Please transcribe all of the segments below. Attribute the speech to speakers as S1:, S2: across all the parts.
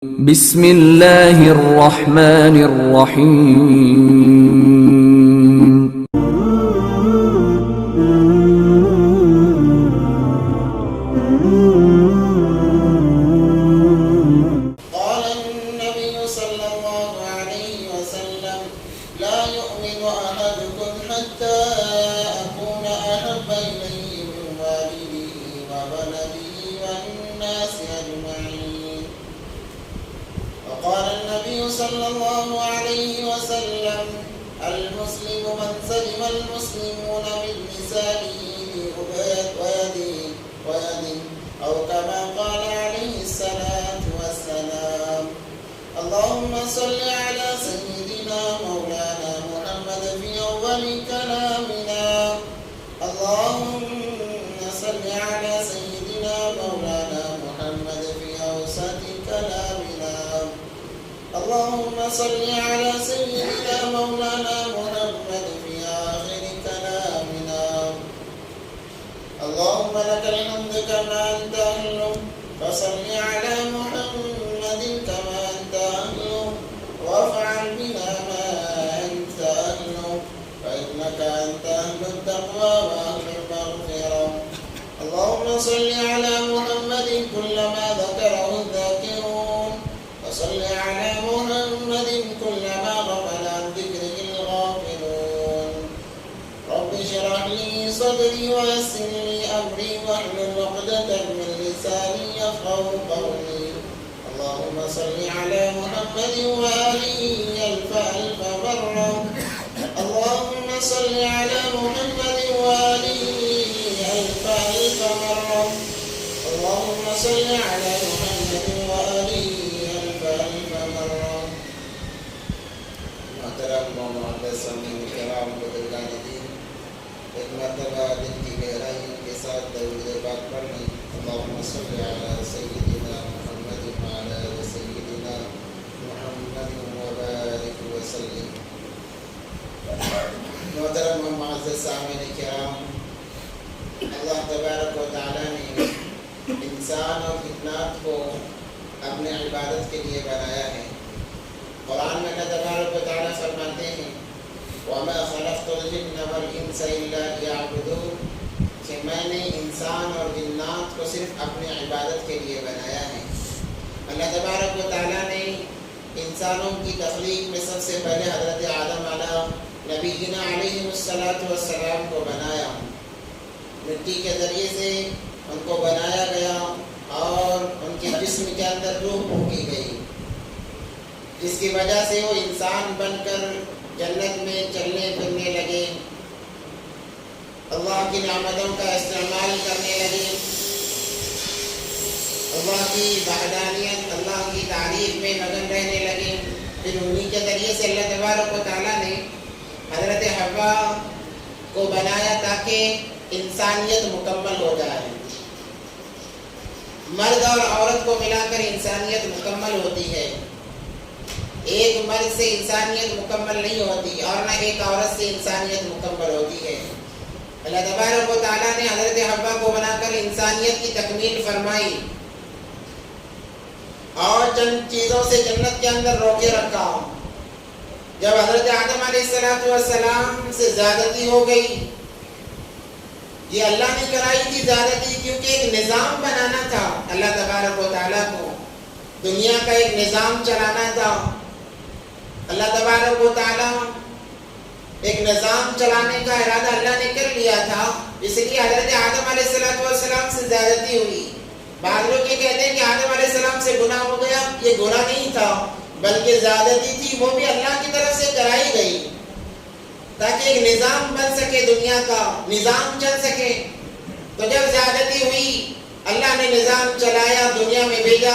S1: بسم اللہ الرحمن الرحیم
S2: قال النبي صلى الله عليه وسلم لا يؤمن أحدكم حتى أكون أحب إليه من والده وولده والناس أجمعين. وقال النبي صلى الله عليه وسلم المسلم من سلم المسلمون من لسانه ويده أو كما قال عليه الصلاة والسلام. اللهم صل على سيدنا مولانا محمد في أول كلامنا. اللهم صل على سيدنا مولانا محمد في أوسط كلامنا. اللهم صل على سيدنا مولانا محمد في آخر كلامنا. اللهم لك الحمد كما أنت أهله فصل على محمد كما أنت أهله وافعل بنا ما أنت أهله فإنك أنت أهل التقوى وأهل المغفرة. اللهم صل على محمد كلما ذكره الذاكرون وصل على محمد كلما غفل عن ذكره الغافلون. رب اشرح لي صدري ويسر لي أمري واحلل عقدة من لساني يفقهوا قولي. اللهم صل على محمد وآله ألف ألف مرة. اللهم صل على محمد وآله ألف ألف مرة. اللهم صل على محمد وآله ألف ألف مرة. محترم و معزز سامعین کرام بزرگان دین، ایک مرتبہ دل کی گہرائیوں کے ساتھ درود پاک پڑھیں. اللهم صل على سيدنا محمد وعلى آل سيدنا محمد وبارك وسلم. محترم و معزز سامعین کرام، اللہ تبارک و تعالی نے انسان اور جنات کو اپنے عبادت کے لیے بنایا ہے. قرآن میں اللہ تبارک و تعالی فرماتے ہیں وَمَا خَلَقْتُ الْجِنَّ وَالْإِنسَ إِلَّا لِيَعْبُدُونِ، کہ میں نے انسان اور جنات کو صرف اپنے عبادت کے لیے بنایا ہے. اللہ تبارک و تعالی نے انسانوں کی تخلیق میں سب سے پہلے حضرت آدم علیہ نبینا علیہ السلام کو بنایا. مٹی کے ذریعے سے ان کو بنایا گیا اور ان کے جسم کے اندر روح پھونکی گئی، جس کی وجہ سے وہ انسان بن کر جنت میں چلنے پھرنے لگے، اللہ کی نعمتوں کا استعمال کرنے لگے، اللہ کی وحدانیت، اللہ کی تعریف میں مگن رہنے لگے. پھر انہی کے ذریعے سے اللہ تبارک و تعالیٰ نے حضرت حوا کو بنایا تاکہ انسانیت مکمل ہو جائے. مرد اور عورت کو ملا کر انسانیت مکمل ہوتی ہے. ایک مرد سے انسانیت مکمل نہیں ہوتی اور نہ ایک عورت سے انسانیت مکمل ہوتی ہے. اللہ تبارک و تعالیٰ نے حضرت حوا کو بنا کر انسانیت کی تکمیل فرمائی اور چند چیزوں سے جنت کے اندر روکے رکھا. جب حضرت آدم علیہ السلام سے زیادتی ہو گئی، یہ اللہ نے کرائی تھی زیادتی، کیونکہ ایک نظام بنانا تھا. اللہ تبارک و تعالیٰ کو دنیا کا ایک نظام چلانا تھا. اللہ تبارک و تعالیٰ ایک نظام چلانے کا ارادہ اللہ نے کر لیا تھا، اس لیے حضرت آدم علیہ السلام سے زیادتی ہوئی. بعض لوگ یہ کہتے ہیں کہ آدم علیہ السلام سے گناہ ہو گیا. یہ گناہ نہیں تھا بلکہ زیادتی تھی، وہ بھی اللہ کی طرف سے کرائی گئی تاکہ ایک نظام بن سکے، دنیا کا نظام چل سکے. تو جب زیادتی ہوئی، اللہ نے نظام چلایا، دنیا میں بھیجا.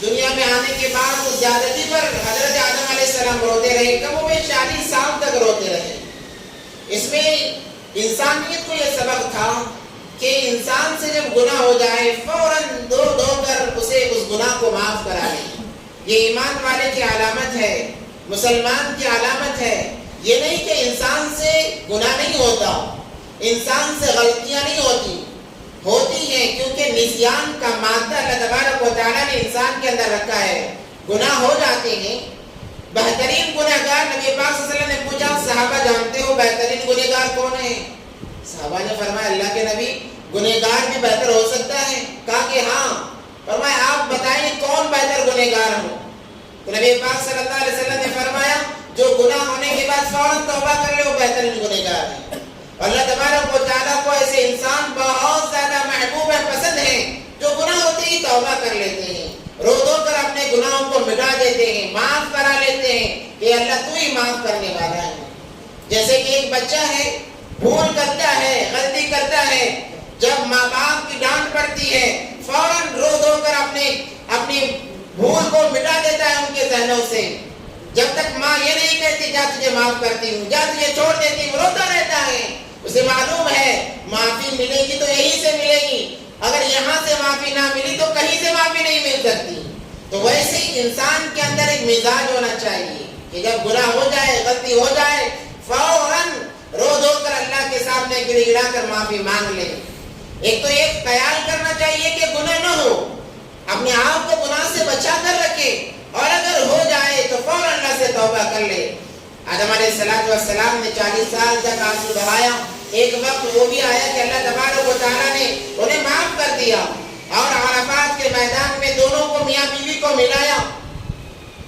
S2: دنیا میں آنے کے بعد اس زیادتی پر حضرت آدم علیہ السلام روتے رہے، کم و بیش 40 سال تک روتے رہے. اس میں انسانیت کو یہ سبق تھا کہ انسان سے جب گناہ ہو جائے فوراً دو کر اسے اس گناہ کو معاف کرا لیں. یہ ایمان والے کی علامت ہے، مسلمان کی علامت ہے. یہ نہیں کہ انسان سے گناہ نہیں ہوتا، انسان سے غلطیاں نہیں ہوتی، ہوتی ہیں، کیونکہ نسیان کا مادہ اللہ تبارک و تعالیٰ نے انسان کے اندر رکھا ہے. گناہ ہو جاتے ہیں. بہترین گناہ گار نبی پاک صلی اللہ علیہ وسلم نے پوچھا صحابہ جانتے ہو بہترین گناہ گار کون ہے؟ صحابہ نے فرمایا اللہ کے نبی گناہ گار بھی بہتر ہو سکتا ہے؟ کہا کہ ہاں. فرمایا آپ بتائیں کون بہتر گناہ گار ہو؟ تو نبی پاک صلی اللہ علیہ وسلم نے فرمایا جو گناہ ہونے کے بعد فوراً توبہ کر لے وہ بہترین گناہ گار ہے. اللہ تبارک و تعالیٰ کو ایسے انسان بہت زیادہ محبوب ہے، پسند ہیں جو گناہ ہوتے ہی توبہ کر لیتے ہیں، رو دو کر اپنے گناہوں کو مٹا دیتے ہیں، معاف کرا لیتے ہیں کہ اللہ تو ہی معاف کرنے والا ہے. جیسے کہ ایک بچہ ہے، بھول کرتا ہے، غلطی کرتا ہے، جب ماں باپ کی ڈانٹ پڑتی ہے فوراً رو دو کر اپنی بھول کو مٹا دیتا ہے ان کے ذہنوں سے. جب تک ماں یہ نہیں کہتی جا تجھے معاف کرتی ہوں، جا تجھے چھوڑ دیتی ہوں، روتا رہتا ہے. اسے معلوم ہے معافی ملے گی تو یہیں سے ملے گی، اگر یہاں سے معافی نہ ملی تو کہیں سے معافی نہیں مل سکتی. تو ویسے ہی انسان کے اندر ایک مزاج ہونا چاہیے کہ جب گناہ ہو جائے، غلطی ہو جائے، فوراً رو دھو کر اللہ کے سامنے گڑ گڑا کر معافی مانگ لے. ایک تو یہ خیال کرنا چاہیے کہ گناہ نہ ہو، اپنے آپ کو گناہ سے بچا کر رکھے، اور اگر ہو جائے تو فوراً اللہ سے توبہ کر لے. آدم علیہ السلام نے 40 سال تک آنسو بہایا. ایک وقت وہ بھی آیا کہ اللہ تبارک و تعالیٰ نے انہیں معاف کر دیا، اور عرفات کے میدان میں دونوں کو میاں بیوی کو ملایا،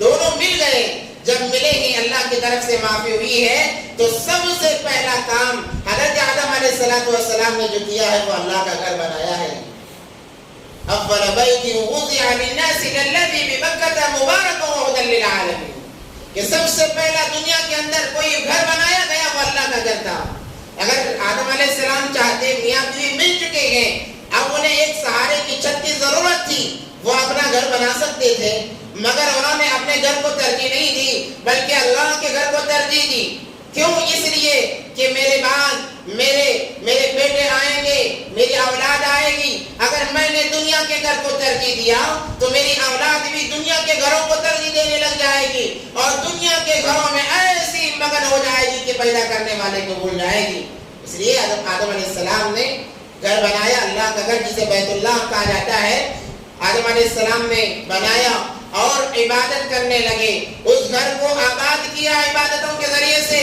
S2: دونوں مل گئے. جب ملے ہی اللہ کی طرف سے معافی ہوئی ہے تو سب سے پہلا کام حضرت آدم علیہ السلام نے جو کیا ہے وہ اللہ کا گھر بنایا ہے. اول بیت وضع للناس للذی ببکۃ مبارک وہدی للعالمین، کہ سب سے پہلا دنیا کے اندر کوئی گھر بنایا گیا وہ اللہ کا گھر تھا. اگر آدم علیہ السلام چاہتے، میاں بیوی مل چکے ہیں، اب انہیں ایک سہارے کی چھت کی ضرورت تھی، وہ اپنا گھر بنا سکتے تھے، مگر انہوں نے اپنے گھر کو ترجیح نہیں دی بلکہ اللہ کے گھر کو ترجیح دی. کیوں؟ اس لیے کہ میرے بعد میرے بیٹے آئیں گے، میری اولاد آئے گی. اگر میں نے دنیا کے گھر کو ترجیح دیا تو میری اولاد بھی دنیا کے گھروں کو ترجیح دینے لگ جائے گی، اور دنیا کے گھروں میں ایسی مگن ہو جائے گی کہ پیدا کرنے والے کو بھول جائے گی. اس لیے آدم علیہ السلام نے گھر بنایا، اللہ کا گھر جسے بیت اللہ کہا جاتا ہے، آدم علیہ السلام نے بنایا اور عبادت کرنے لگے. اس گھر کو آباد کیا عبادتوں کے ذریعے سے.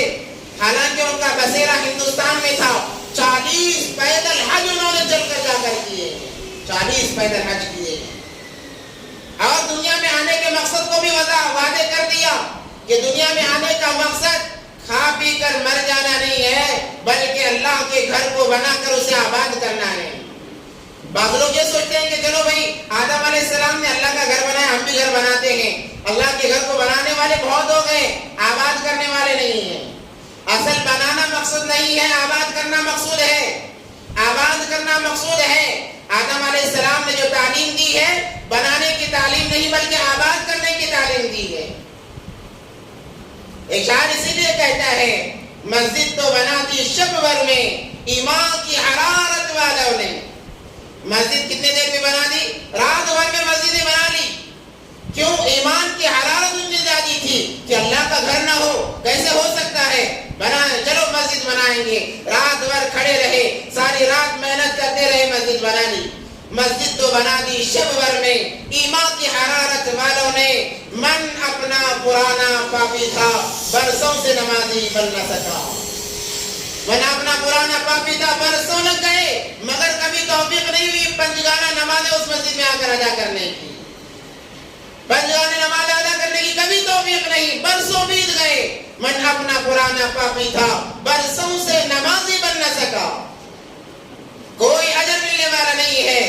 S2: حالانکہ ان کا بسیرا ہندوستان میں تھا. 40 پیدل حج انہوں نے چل کر جا کر کیے، 40 پیدل حج کیے، اور دنیا میں آنے کے مقصد کو بھی واضح کر دیا کہ دنیا میں آنے کا مقصد کھا پی کر مر جانا نہیں ہے بلکہ اللہ کے گھر کو بنا کر اسے آباد کرنا ہے. بعض لوگ یہ سوچتے ہیں کہ چلو بھائی آدم علیہ السلام نے اللہ کا گھر بنایا، ہم بھی گھر بناتے ہیں. اللہ کے گھر کو بنانے والے بہت ہو گئے، آباد کرنے والے نہیں ہیں. اصل بنانا مقصود نہیں ہے، آباد کرنا مقصود ہے. آباد کرنا مقصود ہے. آدم علیہ السلام نے جو تعلیم دی ہے بنانے کی تعلیم نہیں بلکہ آباد کرنے کی تعلیم دی ہے. ایک شاعر اسی لیے کہتا ہے مسجد تو بنا دی شب بھر میں ایمان کی حرارت والوں نے. مسجد کتنے دیر میں بنا دی؟ رات بھر میں مسجدیں بنا لی. کیوں؟ ایمان کی حرارت ان میں زیادہ تھی کہ اللہ کا گھر نہ ہو کیسے ہو سکتا ہے، بنائیں، چلو مسجد بنائیں گے. رات بھر کھڑے رہے، ساری رات محنت کرتے رہے، مسجد بنا لی. مسجد تو بنا دی شب بھر میں ایمان کی حرارت والوں نے. من اپنا پرانا پاپی تھا برسوں سے نمازی بن نہ سکا. من اپنا پرانا پاپی تھا، برسوں لگ گئے مگر کبھی توفیق نہیں ہوئی پنجگانہ نمازیں اس مسجد میں آ کر ادا کرنے کی. پنجگانہ نماز ادا کرنے کی کبھی توفیق نہیں، برسوں بیت گئے. من اپنا پرانا پاپی تھا برسوں سے نمازی بن نہ سکا. کوئی اجر ملنے والا نہیں ہے.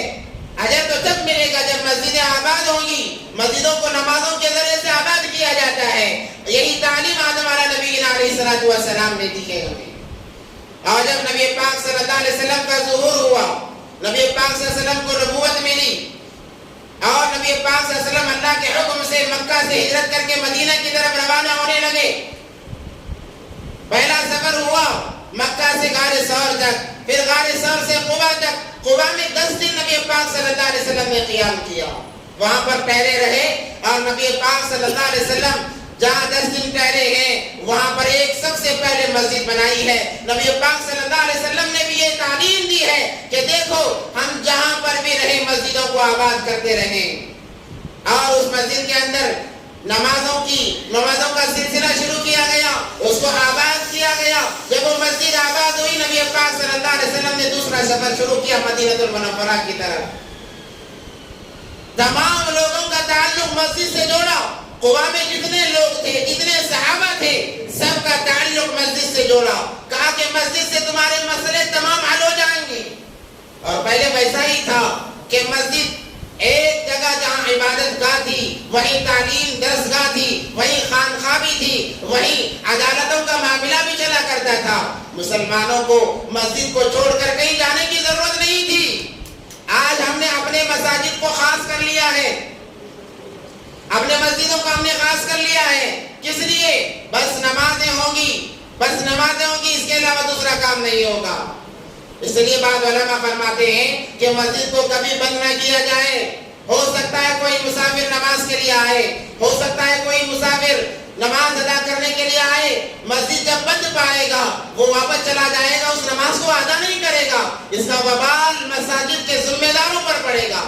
S2: اجر تو تب ملے گا جب مسجدیں آباد ہوں گی. مسجدوں کو نمازوں کے ذریعے سے آباد کیا جاتا ہے. یہی تعلیم آدم علیہ نبی علیہ السلام نے دی ہے ہمیں. اور جب نبی پاک صلی اللہ علیہ وسلم کا ظہور ہوا، نبی پاک صلی اللہ علیہ وسلم کو نبوت ملی، اور نبی پاک صلی اللہ علیہ وسلم اللہ کے حکم سے مکہ سے ہجرت کر کے مدینہ کی طرف روانہ ہونے لگے. پہلا سفر ہوا مکہ سے غار ثور تک، پھر غار ثور سے قبا تک. قبا میں 10 دن نبی پاک صلی اللہ علیہ وسلم نے قیام کیا، وہاں پر ٹھہرے رہے، اور نبی پاک صلی اللہ علیہ وسلم جہاں 10 دن ٹھہرے ہیں وہاں پر ایک سب سے پہلے مسجد بنائی ہے. نبی پاک صلی اللہ علیہ وسلم نے بھی یہ تعلیم دی ہے کہ دیکھو ہم جہاں پر بھی رہیں مسجدوں کو آباد کرتے رہیں. اور اس مسجد کے اندر نمازوں کا سلسلہ شروع کیا گیا, اس کو آباد کیا گیا. جب وہ مسجد آباد ہوئی نبی پاک صلی اللہ علیہ وسلم نے دوسرا سفر شروع کیا مدینہ المنورہ کی طرف. تمام لوگوں کا تعلق مسجد سے جوڑا. قبا میں جتنے لوگ تھے, جتنے صحابہ تھے, سب کا تعلق مسجد سے جوڑا. کہا کہ مسجد سے تمہارے مسئلے تمام حل ہو جائیں گے. اور پہلے ویسا ہی تھا کہ مسجد ایک جگہ جہاں عبادت گاہ تھی, وہیں تعلیم درس گاہ تھی, وہیں خانقاہ بھی تھی, وہیں عدالتوں کا معاملہ بھی چلا کرتا تھا. مسلمانوں کو مسجد کو چھوڑ کر کہیں جانے کی ضرورت نہیں تھی. آج ہم نے اپنے مساجد کو خاص کر لیا ہے, اپنے مسجدوں کو ہم نے خاص کر لیا ہے. کس لیے؟ بس نمازیں ہوں گی, اس کے علاوہ دوسرا کام نہیں ہوگا. اس لیے بعض علماء فرماتے ہیں کہ مسجد کو کبھی بند نہ کیا جائے. ہو سکتا ہے کوئی مسافر نماز کے لیے آئے, ہو سکتا ہے کوئی مسافر نماز ادا کرنے کے لیے آئے. مسجد جب بند پائے گا وہ واپس چلا جائے گا, اس نماز کو ادا نہیں کرے گا. اس کا وبال مساجد کے ذمہ داروں پر پڑے گا.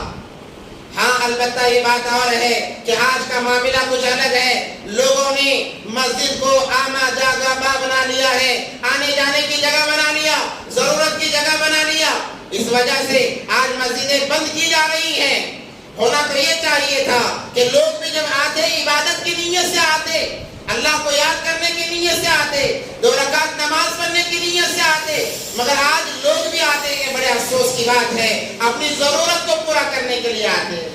S2: ہاں البتہ یہ بات اور ہے کہ آج کا معاملہ کچھ الگ ہے. لوگوں نے مسجد کو آنا جاگا بنا لیا ہے, آنے جانے کی جگہ بنا لیا, ضرورت کی جگہ بنا لیا. اس وجہ سے آج مسجدیں بند کی جا رہی ہیں. ہونا تو یہ چاہیے تھا کہ لوگ بھی جب آتے عبادت کی نیت سے آتے, اللہ کو یاد کرنے کی نیت سے آتے, 2 رکعت نماز پڑھنے کی نیت سے آتے. مگر آج لوگ بھی آتے ہیں, بڑے افسوس کی بات ہے, اپنی ضرورت کو پورا کرنے کے لیے آتے ہیں,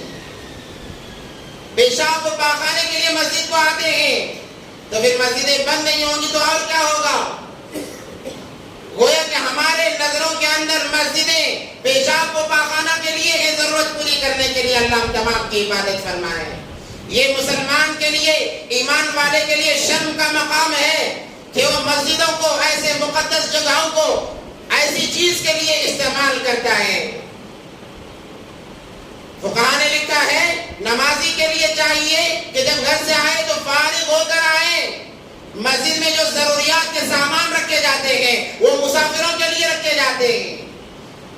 S2: پیشاب و پاخانے کے لیے مسجد کو آتے ہیں. تو پھر مسجدیں بند نہیں ہوں گی تو اور کیا ہوگا؟ گویا کہ ہمارے نظروں کے اندر مسجدیں پیشاب و پاخانہ کے لیے ہے, ضرورت پوری کرنے کے لیے اللہ تمام کی عبادت فرمائے. یہ مسلمان کے لیے, ایمان والے کے لیے شرم کا مقام ہے کہ وہ مسجدوں کو, ایسے مقدس جگہوں کو ایسی چیز کے لیے استعمال کرتا ہے. فقہاء نے لکھا ہے نمازی کے لیے چاہیے کہ جب گھر سے آئے تو فارغ ہو کر آئے. مسجد میں جو ضروریات کے سامان رکھے جاتے ہیں وہ مسافروں کے لیے رکھے جاتے ہیں,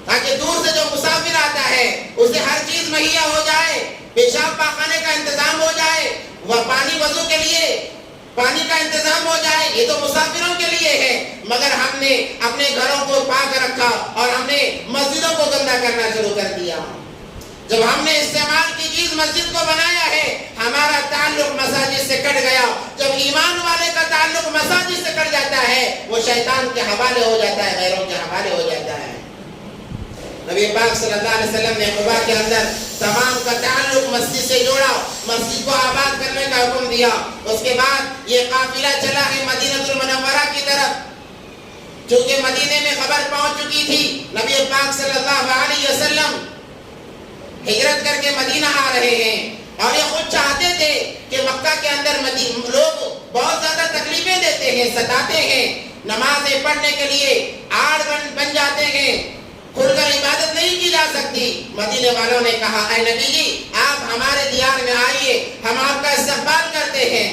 S2: تاکہ دور سے جو مسافر آتا ہے اسے ہر چیز مہیا ہو جائے, پیشاب پاخانے کا انتظام ہو جائے, وہ پانی وضو کے لیے پانی کا انتظام ہو جائے. یہ تو مسافروں کے لیے ہے. مگر ہم نے اپنے گھروں کو پاک رکھا اور ہم نے مسجدوں کو گندا کرنا شروع کر دیا. جب ہم نے استعمال کی چیز مسجد کو بنایا ہے, ہمارا تعلق مساجد سے کٹ گیا. جب ایمان والے کا تعلق مساجد سے کٹ جاتا ہے وہ شیطان کے حوالے ہو جاتا ہے, غیروں کے حوالے ہو جاتا ہے. نبی پاک صلی اللہ علیہ وسلم نے قباء کے اندر تمام کا تعلق مسجد سے جوڑا, مسجد کو آباد کرنے کا حکم دیا. اس کے بعد یہ قافلہ چلا ہے مدینہ المنورہ کی طرف. چونکہ مدینے میں خبر پہنچ چکی تھی نبی پاک صلی اللہ علیہ وسلم ہجرت کر کے مدینہ آ رہے ہیں, اور یہ خود چاہتے تھے کہ مکہ کے اندر لوگ بہت زیادہ تکلیفیں دیتے ہیں, ستاتے ہیں, نمازیں پڑھنے کے لیے آڑ بن جاتے ہیں, کھل کر عبادت نہیں کی جا سکتی. مدینے والوں نے کہا اے نبی جی آپ ہمارے دیار میں آئیے, ہم آپ کا استقبال کرتے ہیں,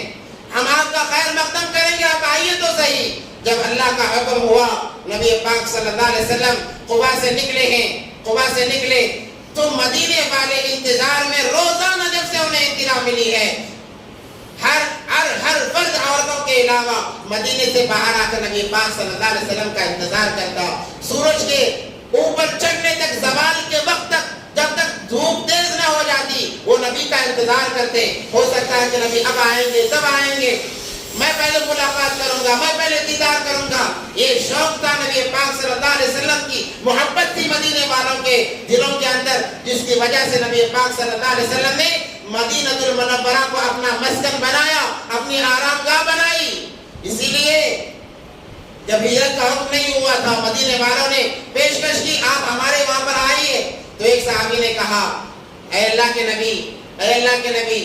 S2: ہم آپ کا خیر مقدم کریں گے, آپ آئیے تو صحیح. جب اللہ کا حکم ہوا نبی پاک صلی اللہ علیہ وسلم قباء سے نکلے ہیں, قباء سے نکلے تو مدینے والے انتظار میں روزانہ جب سے انہیں اطلاع ملی ہے, ہر فرد عورتوں کے علاوہ مدینے سے باہر آ کر نبی پاک صلی اللہ علیہ وسلم کا انتظار کرتا. سورج کے اوپر چڑھنے تک, زوال کے وقت تک, جب تک دھوپ تیز نہ ہو جاتی وہ نبی کا انتظار کرتے. ہو سکتا ہے کہ نبی اب آئیں گے, تب آئیں گے, میں پہلے ملاقات کروں گا, میں پہلے دیدار کروں گا. یہ شوق تھا نبی پاک صلی اللہ علیہ وسلم کی, محبت تھی مدینے والوں کے دلوں کے اندر, جس کی وجہ سے نبی پاک صلی اللہ علیہ وسلم نے مدینہ المنورہ کو اپنا مسکن بنایا, اپنی آرام گاہ بنائی. اسی لیے جب ہجرت کا حکم نہیں ہوا تھا مدینے والوں نے پیشکش کی آپ ہمارے وہاں پر آئیے. تو ایک صحابی نے کہا اے اللہ کے نبی, اے اللہ کے نبی,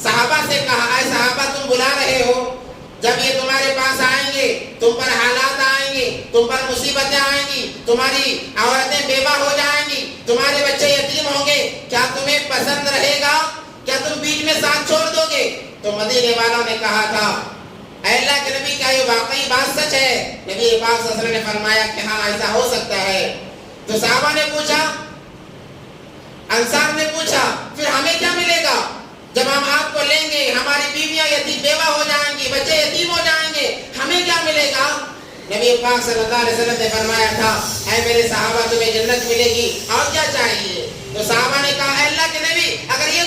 S2: صحابہ سے کہا اے صحابہ تم بلا رہے ہو, جب یہ تمہارے پاس آئیں گے تم پر حالات آئیں گے, تم پر مصیبتیں آئیں گی, تمہاری عورتیں بیوہ ہو جائیں گی, تمہارے بچے یتیم ہوں گے, کیا تمہیں پسند رہے گا؟ کیا تم بیچ میں ساتھ چھوڑ دو گے؟ مدینے والوں نے کہا تھا اے اللہ کے نبی کیا یہ واقعی بات سچ ہے؟ نبی پاک صلی اللہ علیہ وسلم نے فرمایا کہ ہاں ایسا ہو سکتا ہے۔ تو صحابہ نے پوچھا، انصار نے پوچھا پھر ہمیں کیا ملے گا جب ہم آپ کو لیں گے؟ ہماری بیویاں یتیم بیوہ ہو جائیں گی، بچے یتیم ہو جائیں گے، ہمیں کیا ملے گا؟ نبی پاک صلی اللہ علیہ وسلم نے فرمایا تھا اے میرے صحابہ تمہیں جنت ملے گی اور کیا چاہیے؟ تو صحابہ نے کہا اے اللہ کے نبی اگر یہ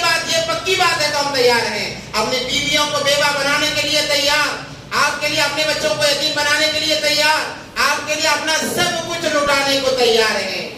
S2: پکی بات ہے تو ہم تیار ہیں، اپنی بیویوں کو بیوہ بنانے کے لیے تیار، آپ کے لیے اپنے بچوں کو یتیم بنانے کے لیے تیار، آپ کے لیے اپنا سب کچھ لٹانے کو تیار ہیں۔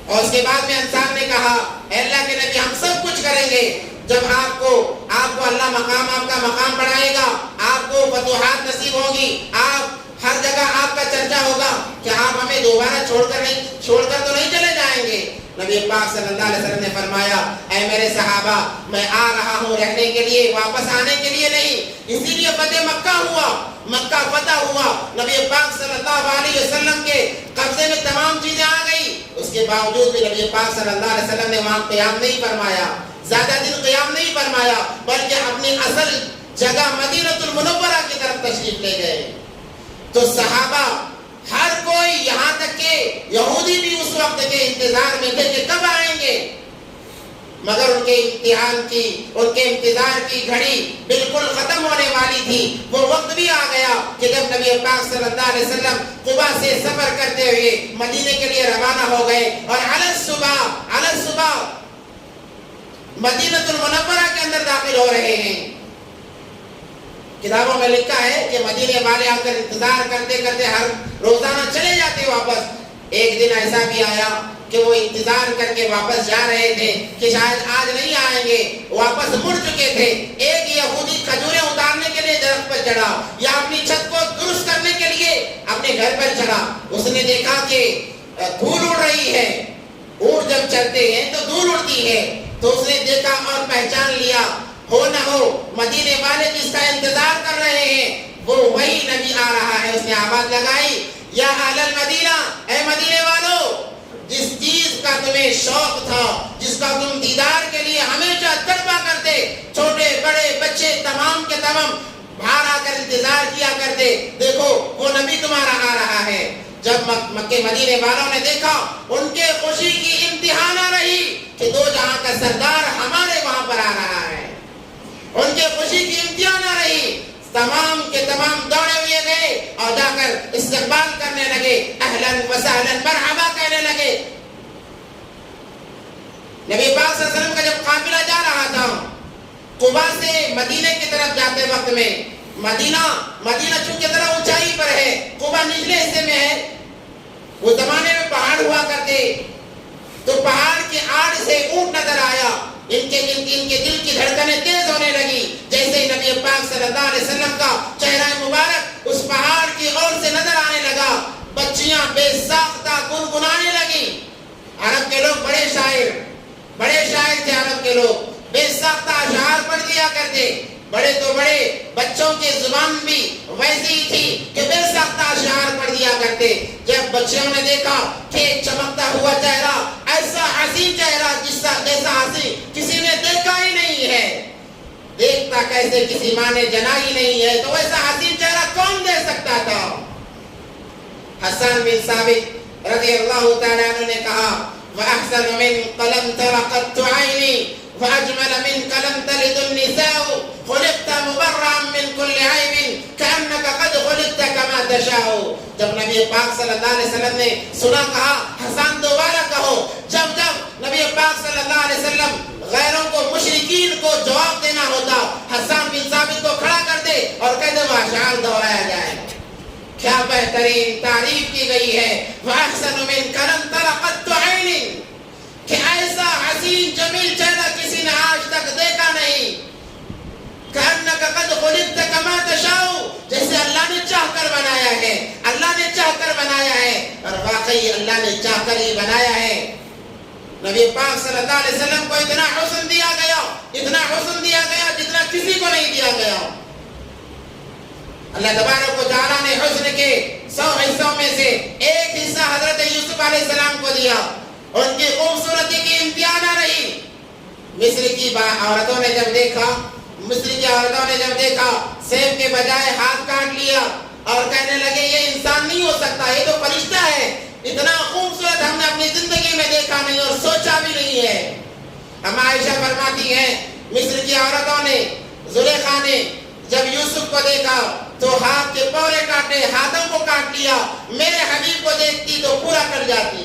S2: اور اس کے بعد میں انصار نے کہا اے اللہ کے نبی ہم سب کچھ کریں گے جب آپ کو اللہ آپ کا مقام بڑھائے گا، آپ کو فتوحات نصیب ہوگی، آپ ہر جگہ آپ کا چرچا ہوگا کہ آپ ہمیں دوبارہ چھوڑ کر تو نہیں چلے جائیں گے۔ نبی پاک صلی اللہ علیہ وسلم نے فرمایا اے میرے صحابہ میں آ رہا ہوں رہنے کے لیے، واپس آنے کے لیے نہیں، اسی لیے فتح مکہ فتح ہوا، نبی پاک صلی اللہ علیہ وسلم کے قبضے میں تمام چیزیں آ گئی، اس کے باوجود بھی نبی پاک صلی اللہ علیہ وسلم نے وہاں قیام نہیں فرمایا، زیادہ دن قیام نہیں فرمایا، بلکہ اپنی اصل جگہ مدینہ المنورہ کی طرف تشریف لے گئے۔ تو صحابہ ہر کوئی یہاں تک کہ یہودی بھی اس وقت کے انتظار میں تھے کہ کب آئیں گے، مگر ان کے انتظار کی گھڑی بالکل ختم ہونے والی تھی۔ وہ وقت بھی آ گیا کہ جب نبی پاک صلی اللہ علیہ وسلم قباء سے سفر کرتے ہوئے مدینے کے لیے روانہ ہو گئے اور علی الصبح مدینہ المنورہ کے اندر داخل ہو رہے ہیں۔ کتابوں میں لکھا ہے کہ مدینے والے آ کر انتظار کرتے کرتے ہر روزانہ چلے جاتے واپس۔ ایک دن ایسا بھی آیا کہ وہ انتظار کر کے واپس جا رہے تھے کہ شاید آج نہیں آئیں گے، واپس مڑ چکے تھے۔ ایک یہودی کھجوریں اتارنے کے لیے درخت پر چڑھا یا اپنی چھت کو درست کرنے کے لیے اپنے گھر پر چڑھا، اس نے دیکھا کہ دھول اڑ رہی ہے، اونٹ جب چلتے ہیں تو دھول اڑتی ہے، تو اس نے دیکھا اور پہچان لیا ہو نہ ہو مدینے والے جس کا انتظار کر رہے ہیں وہ وہی نبی آ رہا ہے۔ اس نے آواز لگائی یا اہل المدینہ، اے مدینے والو، جس چیز کا تمہیں شوق تھا، جس کا تم دیدار کے لیے ہمیشہ تڑپا کرتے، چھوٹے بڑے بچے تمام کے تمام باہر آ کر انتظار کیا کرتے، دیکھو وہ نبی تمہارا آ رہا ہے۔ جب مکے مدینے والوں نے دیکھا ان کے خوشی کی انتہا نہ رہی کہ دو جہاں کا سردار ہمارے وہاں پر آ رہا ہے، ان کے خوشی کی انتہا نہ رہی، تمام کے تمام دوڑے ہوئے گئے اور جا کر استقبال کرنے لگے، اہلاً وسہلاً مرحبا کہنے لگے۔ نبی پاک صلی اللہ علیہ وسلم کا جب قافلہ جا رہا تھا قباء سے مدینے کی طرف جاتے وقت میں، مدینہ چونکہ ذرا اونچائی پر ہے، قباء نچلے حصے میں ہے، وہ زمانے میں پہاڑ ہوا کرتے، تو پہاڑ کی آڑ سے اونٹ نظر آیا، ان کے دل کی دھڑکنیں تیز ہونے لگی، جیسے ہی نبی پاک صلی اللہ علیہ وسلم کا چہرہ مبارک اس پہاڑ کی اور سے نظر آنے لگا، بچیاں بے ساختہ گنگنانے لگی۔ عرب کے لوگ بڑے شاعر تھے، عرب کے لوگ بے ساختہ اشعار پڑھ دیا کرتے، بڑے تو بڑے بچوں کی زبان بھی ویسی تھی کہ بے ساختہ اشعار پڑھ دیا کرتے۔ جب بچیوں نے دیکھا کہ چمکتا ہوا چہرہ، ایسا حسین چہرہ جیسا حسین کسی نے دیکھا ہی نہیں ہے، دیکھتا کیسے کسی ماں نے جنا ہی نہیں ہے، تو ویسا حسین چہرہ کون دے سکتا تھا؟ حسان بن ثابت رضی اللہ تعالیٰ عنہ نے کہا وَأَحْسَنُ مِنْكَ لَمْ تَرَ قَطُّ عَيْنِي وَأَجْمَلَ مِنْكَ لَمْ تَلِدِ النِّسَاءُ خُلِقْتَ مُبَرَّأً مِنْ كُلِّ عَيْبٍ كَأَنَّكَ قَدْ خُلِقْتَ كَمَا تَشَاءُ۔ جب نبی پاک صلی اللہ علیہ وسلم نے سنا، کہا حسان دوبارہ کہو۔ جب نبی پاک صلی اللہ علیہ وسلم غیروں کو، مشرکین کو جواب دینا ہوتا، حسان بن ثابت کو کھڑا کر دے اور کہہ دے وہ اشعار دہرایا جائے۔ کیا بہترین تعریف کی گئی ہے، وَأَحْسَنُ مِنْكَ لَمْ تَرَ قَطُّ عَيْنٍ، کہ ایسا حسین جمیل چہرہ کسی نے آج تک دیکھا نہیں۔ كَأَنَّكَ قَدْ خُلِقْتَ كَمَا تَشَاءُ، جیسے اللہ نے چاہ کر بنایا ہے، اللہ نے چاہ کر بنایا ہے، اور واقعی اللہ نے چاہ کر ہی بنایا ہے۔ نبی پاک صلی اللہ علیہ وسلم کو اتنا حسن دیا گیا جتنا کسی کو نہیں دیا گیا۔ اللہ تبارک و تعالیٰ نے حسن کے 100 حصوں میں سے ایک حصہ حضرت یوسف علیہ السلام کو دیا، اور ان کی خوبصورتی کی انتہا نہ رہی۔ مصر کی عورتوں نے جب دیکھا سیب کے بجائے ہاتھ کاٹ لیا اور کہنے لگے یہ انسان نہیں ہو سکتا، یہ تو فرشتہ ہے، اتنا خوبصورت ہم نے اپنی زندگی میں دیکھا نہیں اور سوچا بھی نہیں ہے۔ ہم عائشہ فرماتی ہیں مصر کی عورتوں نے، زلیخا نے جب یوسف کو دیکھا تو ہاتھ کے پورے کاٹے، ہاتھوں کو کاٹ لیا، میرے حبیب کو دیکھتی تو پورا کر جاتی۔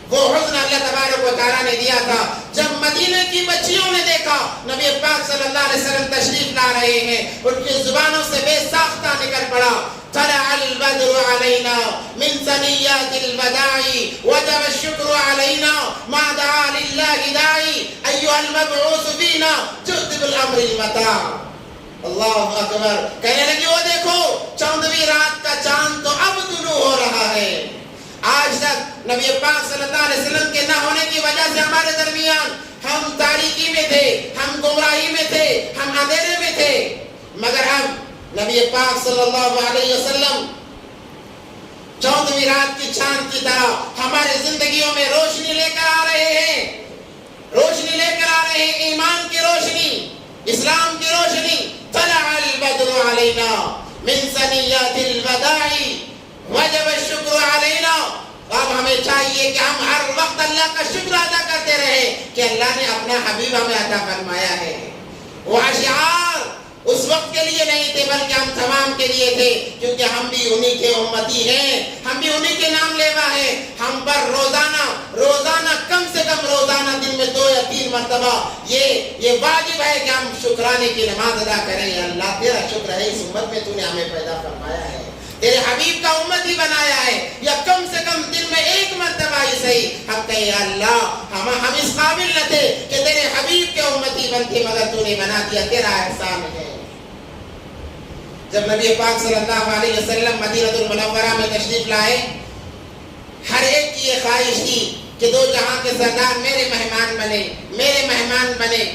S2: وہ حسن اللہ تبارک و تعالیٰ نے دیا تھا۔ جب مدینہ کی بچیوں نے دیکھا نبی پاک صلی اللہ علیہ وسلم تشریف لا رہے ہیں، ان کی زبانوں سے بے ساختہ نکل پڑا، طلع البدر علینا من ثنیات الوداع وجب الشکر علینا ما دعا للہ داعی ایھا المبعوث فینا جئت بالامر المطاع۔ اللہ اکبر، کہنے لگی وہ دیکھو 14ویں رات کا چاند تو اب طلوع ہو رہا ہے۔ آج تک نبی پاک صلی اللہ علیہ وسلم کے نہ ہونے کی وجہ سے ہمارے درمیان ہم تاریکی میں تھے، ہم گمراہی میں تھے، ہم اندھیرے میں تھے، مگر اب نبی پاک صلی اللہ علیہ وسلم 14ویں رات کی چاند کی طرح ہمارے زندگیوں میں روشنی لے کر آ رہے ہیں، روشنی لے کر آ رہے ہیں، ایمان کی روشنی، اسلام کی روشنی۔ طلع البدر علینا من ثنیات الوداع وجب الشکر علینا۔ اب ہمیں چاہیے کہ ہم ہر وقت اللہ کا شکر ادا کرتے رہے کہ اللہ نے اپنا حبیب ہمیں عطا فرمایا ہے۔ وہ اشعار اس وقت کے لیے نہیں تھے بلکہ ہم تمام کے لیے تھے، کیونکہ ہم بھی انہی کے امتی ہیں، ہم بھی انہی کے نام لیوا ہیں۔ ہم پر روزانہ کم سے کم روزانہ دن میں 2 یا 3 مرتبہ یہ واجب ہے کہ ہم شکرانے کی نماز ادا کریں۔ یا اللہ تیرا شکر ہے اس امت میں تو نے ہمیں پیدا فرمایا ہے، تیرے حبیب کا امتی بنایا ہے، یا کم سے کم دن میں 1 مرتبہ ہی صحیح ہم کہیں یا اللہ ہم اس قابل نہ تھے کہ تیرے حبیب کے امتی بنتے، مگر تو نے بنا دیا، تیرا احسان ہے۔ جب نبی پاک صلی اللہ علیہ وسلم مدینہ المنورہ میں تشریف لائے، ہر ایک کی یہ خواہش تھی کہ 2 جہاں کے سردار میرے مہمان بنے،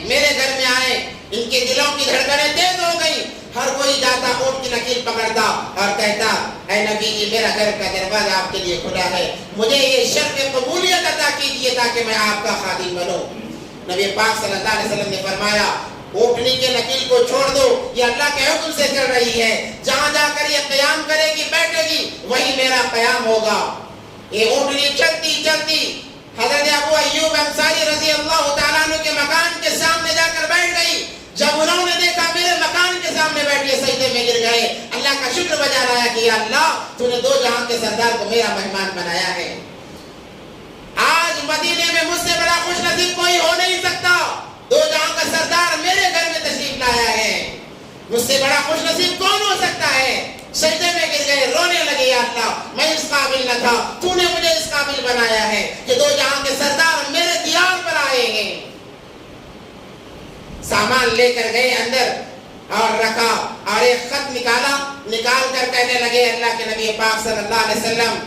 S2: میرے گھر میں آئے۔ ان کے دلوں کی دھڑکنیں تیز ہو گئی، ہر کوئی جاتا اونٹ کی نکیل پکڑتا اور کہتا اے نبی جی میرا گھر کا دروازہ آپ کے لیے کھلا ہے، مجھے یہ شرف قبولیت عطا کیجیے تاکہ میں آپ کا خادم بنوں۔ نبی پاک صلی اللہ علیہ وسلم نے فرمایا اونٹنی کے نکیل کو چھوڑ دو، یہ اللہ کے حکم سے چل رہی ہے، جہاں جا کر یہ قیام کرے گی بیٹھے گی وہی میرا قیام ہوگا۔ یہ اونٹنی چلتی حضرت ابو ایوب انصاری رضی اللہ تعالیٰ عنہ کے مکان کے سامنے جا کر بیٹھ گئی۔ جب انہوں نے دیکھا میرے مکان کے سامنے بیٹھے سجدے میں گر گئے، اللہ کا شکر بجا لایا کہ یا اللہ تو نے 2 جہاں کے سردار کو میرا مہمان بنایا ہے۔ آج مدینے میں مجھ سے بڑا خوش نصیب کوئی ہو نہیں سکتا، 2 جہاں کا سردار میرے گھر میں تشریف لایا ہے، مجھ سے بڑا خوش نصیب کون ہو سکتا ہے؟ سجدے میں گر گئے، رونے لگے یا اللہ میں اس قابل نہ تھا، تو نے مجھے اس قابل بنایا ہے کہ 2 جہاں کے سردار میرے دیار پر آئے ہیں۔ سامان لے کر گئے اندر اور رکھا اور ایک خط نکال کر کہنے لگے اللہ کے نبی پاک صلی اللہ علیہ وسلم،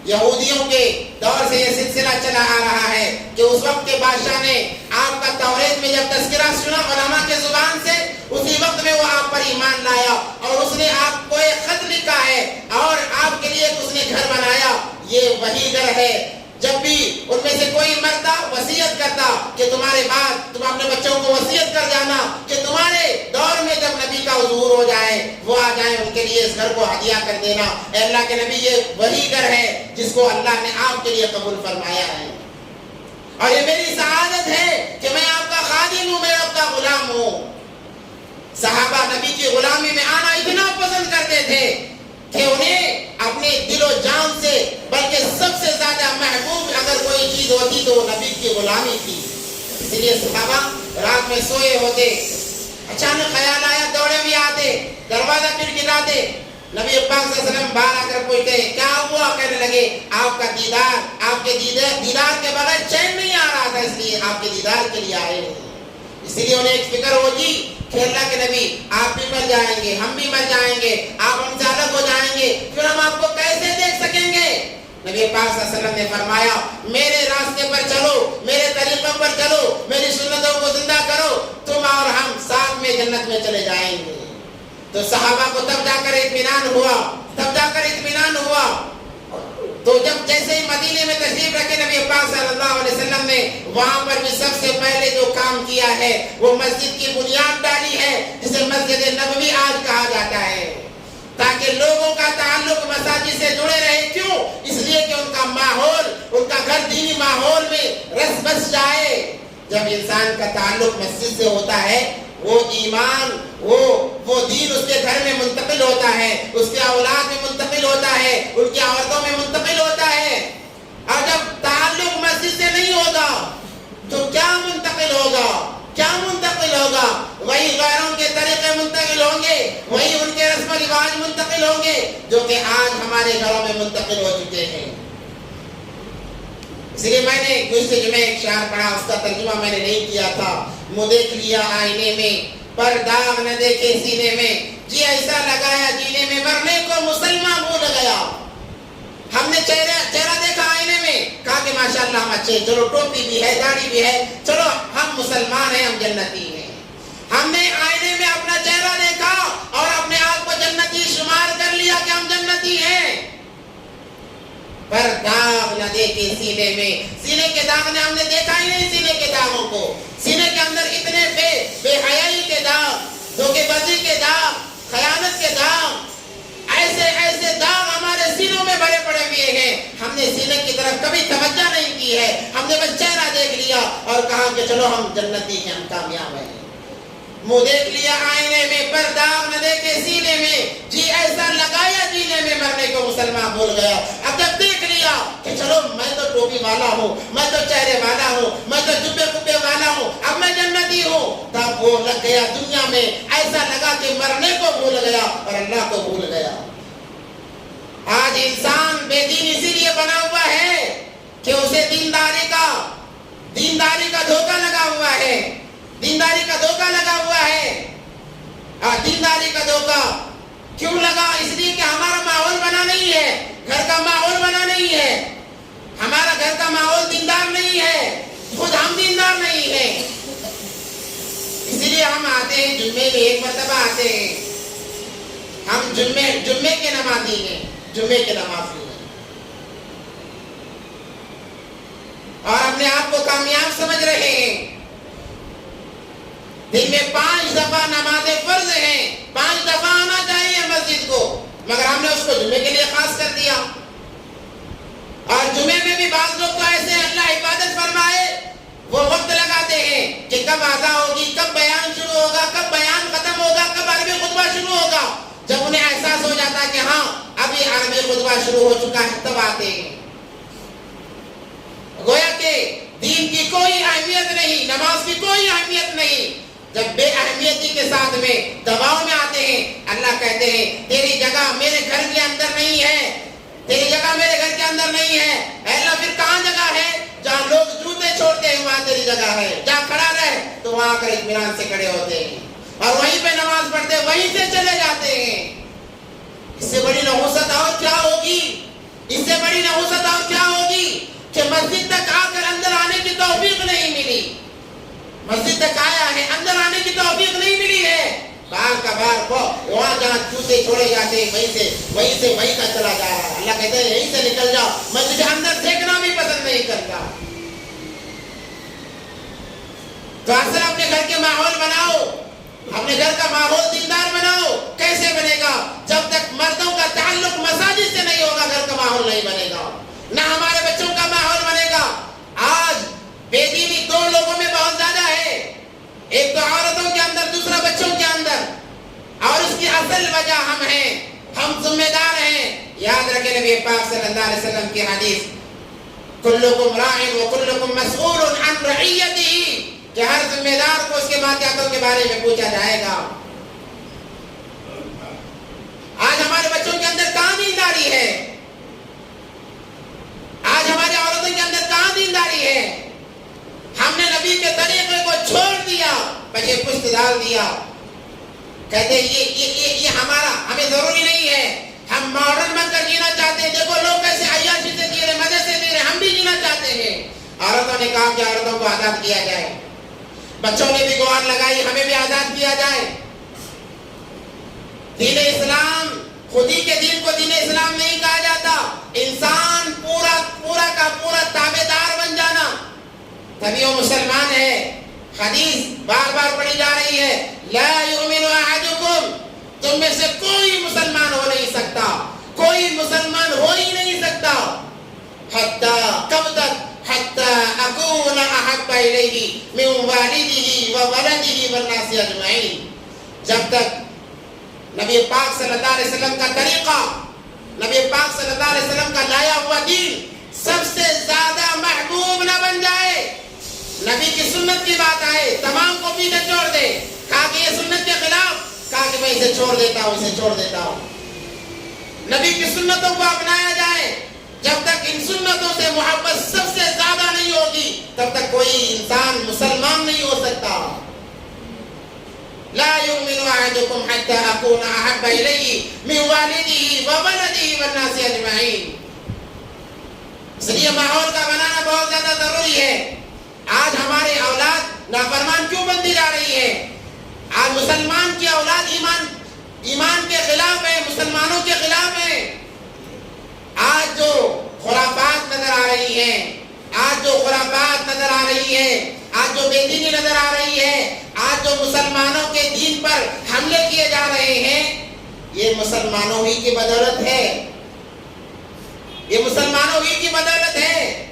S2: یہودیوں کے دور سے یہ سلسلہ چلا آ رہا ہے کہ اس وقت کے بادشاہ نے آپ کا توریت میں جب تذکرہ سنا علماء کے زبان سے، اسی وقت میں وہ آپ پر ایمان لایا اور اس نے آپ کو ایک خط لکھا ہے اور آپ کے لیے اس نے گھر بنایا، یہ وہی گھر ہے۔ جب بھی ان میں سے کوئی مرتا وصیت کرتا کہ تمہارے بعد تم اپنے بچوں کو وصیت کر جانا کہ تمہارے دور میں جب نبی کا حضور ہو جائے وہ آ جائیں، ان کے لیے اس گھر کو ہدیہ کر دینا۔ اے اللہ کے نبی یہ وہی گھر ہے جس کو اللہ نے آپ کے لیے قبول فرمایا ہے، اور یہ میری سعادت ہے کہ میں آپ کا خادم ہوں، میں آپ کا غلام ہوں۔ صحابہ نبی کی غلامی میں آنا اتنا پسند کرتے تھے کہ انہیں اپنے دل و جان سے بلکہ سب سے زیادہ محبوب اگر کوئی چیز ہوتی تو وہ نبی کی غلامی تھی۔ اس لیے صحابہ رات میں سوئے ہوتے، اچانک خیال آیا دوڑے بھی آتے، دروازہ کھٹکھٹاتے، نبی پاک صلی اللہ علیہ وسلم باہر آ کر پوچھتے کیا ہوا؟ کہنے لگے آپ کا دیدار، آپ کے دیدار کے بغیر چین نہیں آ رہا تھا، اس لیے آپ کے دیدار کے لیے آئے ہیں۔ اس لیے انہیں ایک فکر ہوتی کہ اللہ کے نبی آپ بھی مر جائیں گے، ہم بھی مر جائیں گے، آپ ہم سے الگ ہو جائیں گے، پھر ہم آپ کو کیسے دیکھ سکیں گے؟ نبی پاک صلی اللہ علیہ وسلم نے فرمایا میرے راستے پر چلو، میرے طریقوں پر چلو، میری سنتوں کو زندہ کرو، تم اور ہم ساتھ میں جنت میں چلے جائیں گے۔ تو صحابہ کو تب جا کر اطمینان ہوا، تو جب جیسے ہی مدینے میں تشریف رکھے نبی پاک صلی اللہ علیہ وسلم نے وہاں پر بھی سب سے پہلے جو کام کیا ہے وہ مسجد کی بنیاد ڈالی ہے، جسے مسجد نبوی آج کہا جاتا ہے، تاکہ لوگوں کا تعلق مساجد سے جڑے رہے۔ کیوں؟ اس لیے کہ ان کا ماحول، ان کا گھر دینی ماحول میں رس بس جائے۔ جب انسان کا تعلق مسجد سے ہوتا ہے، وہ ایمان، وہ دین اس کے گھر میں منتقل ہوتا ہے، اس کے اولاد میں منتقل ہوتا ہے، ان کی عورتوں میں منتقل ہوتا ہے۔ اور جب تعلق مسجد سے نہیں ہوگا تو کیا منتقل ہوگا؟ کیا منتقل ہوگا؟ وہی غیروں کے طریقے منتقل ہوں گے، وہی ان کے رسم و رواج منتقل ہوں گے جو کہ آج ہمارے گھروں میں منتقل ہو چکے ہیں۔ اس لیے میں نے گزشتہ جمعے ایک شعر پڑھا، اس کا ترجمہ میں نے نہیں کیا تھا۔ منہ دیکھ لیا آئینے میں پر داغ نہ دیکھے سینے میں، جی ایسا لگایا جینے میں مرنے کو مسلمان بھول گیا۔ ہم نے چہرہ دیکھا آئینے میں، کہا کہ ماشاءاللہ ہم اچھے، چلو ٹوپی بھی ہے، داڑھی بھی ہے، چلو ہم مسلمان ہیں، ہم جنتی ہیں۔ ہم نے آئینے میں اپنا چہرہ دیکھا اور اپنے آپ کو جنتی شمار کر لیا کہ ہم جنتی ہیں، پر داغ نہ دیکھے سینے میں، سینے کے داغ نے ہم نے دیکھا ہی نہیں۔ سینے کے داغوں کو، سینے کے اندر اتنے بے حیائی کے داغ، دھوکے بازی کے داغ، خیانت کے داغ، ایسے داغ ہمارے سینوں میں بھرے پڑے ہوئے ہیں۔ ہم نے سینے کی طرف کبھی توجہ نہیں کی ہے، ہم نے بس چہرہ دیکھ لیا اور کہا کہ چلو ہم جنتی ہیں، ہم کامیاب ہیں۔ منہ دیکھ لیا آئینے میں پر داغ نہ دیکھے سینے میں، جی ایسا لگایا جینے میں مرنے کو مسلمان بھول گیا۔ اب جب دیکھ لیا کہ چلو میں تو ٹوپی والا ہوں، میں تو چہرے والا ہوں، میں تو جبے کبے والا ہوں، اب میں جنتی ہوں، تب وہ لگ گیا دنیا میں، ایسا لگا کہ مرنے کو بھول گیا اور اللہ کو بھول گیا۔ آج انسان بے دین اسی لیے بنا ہوا ہے کہ اسے دینداری کا دھوکہ لگا ہوا ہے، دینداری کا دھوکہ لگا ہوا ہے۔ دینداری کا دھوکہ کیوں لگا؟ اس لیے کہ ہمارا ماحول بنا نہیں ہے، گھر کا ماحول بنا نہیں ہے، ہمارا گھر کا ماحول دیندار نہیں ہے، خود ہم دیندار نہیں ہیں۔ اسی لیے ہم آتے ہیں جمعے میں ایک مرتبہ آتے ہیں، ہم جمعے کے نمازی ہیں، جمعے کے نمازی ہیں، اور اپنے آپ کو کامیاب سمجھ رہے ہیں۔ دن میں 5 دفعہ نماز فرض ہیں، 5 دفعہ آنا چاہیے مسجد کو، مگر ہم نے اس کو جمعے کے لیے خاص کر دیا۔ اور جمعے میں بھی بعض لوگ تو ایسے اللہ حفاظت فرمائے وہ وقت لگاتے ہیں کہ کب اذان ہوگی، کب بیان شروع ہوگا، کب بیان ختم ہوگا، کب عربی خطبہ شروع ہوگا۔ جب انہیں احساس ہو جاتا ہے کہ ہاں ابھی عربی خطبہ شروع ہو چکا ہے، تب آتے ہیں۔ گویا کہ دین کی کوئی اہمیت نہیں، نماز کی کوئی اہمیت نہیں۔ جب بے اہمیتی کے ساتھ میں دباؤ میں آتے ہیں، اللہ کہتے ہیں تیری جگہ میرے گھر کے اندر نہیں ہے، تیری جگہ میرے گھر کے اندر نہیں ہے۔ اے اللہ پھر کہاں جگہ ہے؟ جہاں لوگ جوتے چھوڑتے ہیں وہاں تیری جگہ ہے، جہاں کھڑا رہے تو وہاں کر اطمینان سے کھڑے ہوتے ہیں، اور وہیں پہ نماز پڑھتے وہیں سے چلے جاتے ہیں۔ اس سے بڑی نحوست اور کیا ہوگی؟ اس سے بڑی نحوست اور کیا ہوگی کہ مسجد تک آ کر اندر آنے کی توفیق نہیں ملی، مسجد تک آیا ہے، اندر آنے کی توفیق نہیں ملی ہے، بار کا بار وہاں جہاں جوتے چھوڑے جاتے ہیں وہیں کا چلا جا رہا ہے۔ اللہ کہتے ہیں یہیں سے نکل جاؤ، میں تجھے اندر دیکھنا بھی پسند نہیں کرتا۔ تو اصل اپنے گھر کے ماحول بناؤ، اپنے گھر کا ماحول دیندار بناؤ۔ کیسے بنے گا؟ جب تک مردوں کا تعلق مساجد سے نہیں ہوگا گھر کا ماحول نہیں بنے گا، نہ ہمارے بچوں کا ماحول بنے گا۔ آج بے دینی 2 لوگوں میں بہت زیادہ ہے، ایک تو عورتوں کے اندر، دوسرا بچوں کے اندر، اور اس کی اصل وجہ ہم ہیں، ہم ذمہ دار ہیں۔ یاد رکھیں نبی پاک صلی اللہ علیہ وسلم کی حدیث، کلکم راع وکلکم مسئول عن رعیتہ، کہ ہر ذمہ دار کو اس کے ماتحتوں کے بارے میں پوچھا جائے گا۔ آج ہمارے بچوں کے اندر کہاں دینداری ہے؟ آج ہماری عورتوں کے اندر کہاں دینداری ہے؟ ہم نے نبی کے طریقے کو چھوڑ دیا، پچھے پشت ڈال دیا، کہتے یہ ہمارا، ہمیں ضروری نہیں ہے، ہم ماڈرن بن کر جینا چاہتے ہیں۔ دیکھو لوگ کیسے عیاشی سے جی رہے، مزے سے جی رہے، ہم بھی جینا چاہتے ہیں۔ عورتوں نے کہا کہ عورتوں کو آزاد کیا جائے، بچوں نے بھی گوہر لگائی ہمیں بھی آزاد کیا جائے۔ دین اسلام، خودی کے دین کو دین اسلام نہیں کہا جاتا، انسان پورا کا پورا تابع دار بن جانا، تبھی وہ مسلمان ہے۔ حدیث بار بار پڑھی جا رہی ہے، لا یؤمن احدکم، تم میں سے کوئی مسلمان ہو نہیں سکتا، کوئی مسلمان ہو ہی نہیں سکتا، حتی کب تک، حتی اکون احب الیہ من والدہ وولدہ والناس اجمعین، جب تک نبی پاک صلی اللہ علیہ وسلم کا طریقہ، نبی پاک صلی اللہ علیہ وسلم کا لایا ہوا دین سب سے زیادہ محبوب نہ بن جائے۔ نبی کی سنت کی بات آئے، تمام کو پیچھے چھوڑ دے، کہا کہ یہ سنت کے خلاف، کہا کہ میں اسے چھوڑ دیتا ہوں، اسے چھوڑ دیتا ہوں۔ نبی کی سنتوں کو اپنایا جائے، جب تک ان سنتوں سے محبت سب سے زیادہ نہیں ہوگی تب تک کوئی انسان مسلمان نہیں ہو سکتا۔ لا یؤمن احدکم حتی اکون احب الیہ من والدہ وولدہ والناس اجمعین۔ اس لیے ماحول کا بنانا بہت زیادہ ضروری ہے۔ آج ہمارے اولاد نافرمان کیوں بنتی جا رہی ہے؟ آج مسلمان کی اولاد ایمان کے خلاف ہے، مسلمانوں کے خلاف ہے۔ آج جو خرافات نظر آ رہی ہیں، آج جو خرافات نظر آ رہی ہے، آج جو بے دینی نظر آ رہی ہے، آج جو مسلمانوں کے دین پر حملے کیے جا رہے ہیں، یہ مسلمانوں ہی کی بدولت ہے، یہ مسلمانوں ہی کی بدولت ہے۔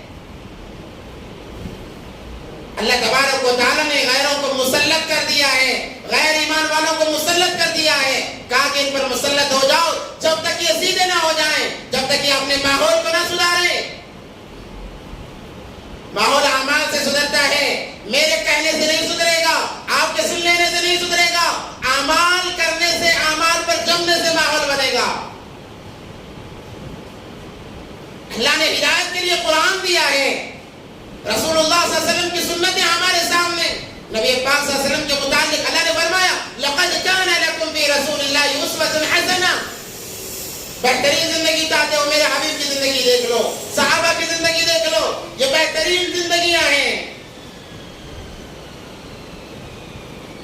S2: اللہ تبارک و تعالیٰ نے غیروں کو مسلط کر دیا ہے، غیر ایمان والوں کو مسلط کر دیا ہے، کہا کہ ان پر مسلط ہو جاؤ جب تک یہ سیدھے نہ ہو جائیں، جب تک یہ اپنے ماحول کو نہ سدھاریں۔ ماحول اعمال سے سدھرتا ہے، میرے کہنے سے نہیں سدھرے گا، آپ کے سن لینے سے نہیں سدھرے گا، اعمال کرنے سے، اعمال پر جمنے سے ماحول بنے گا۔ اللہ نے ہدایت کے لیے قرآن دیا ہے، رسول اللہ صلی اللہ علیہ وسلم کی سنتیں ہمارے سامنے، نبی پاک صلی اللہ علیہ وسلم کے متعلق اللہ نے فرمایا لَقَدْ كَانَ لَكُمْ فِي رَسُولِ اللَّهِ أُسْوَةٌ حَسَنَةٌ۔ بہترین زندگی چاہتے ہو، میرے حبیب کی زندگی دیکھ لو، صحابہ کی زندگی دیکھ لو، یہ بہترین زندگیاں ہیں۔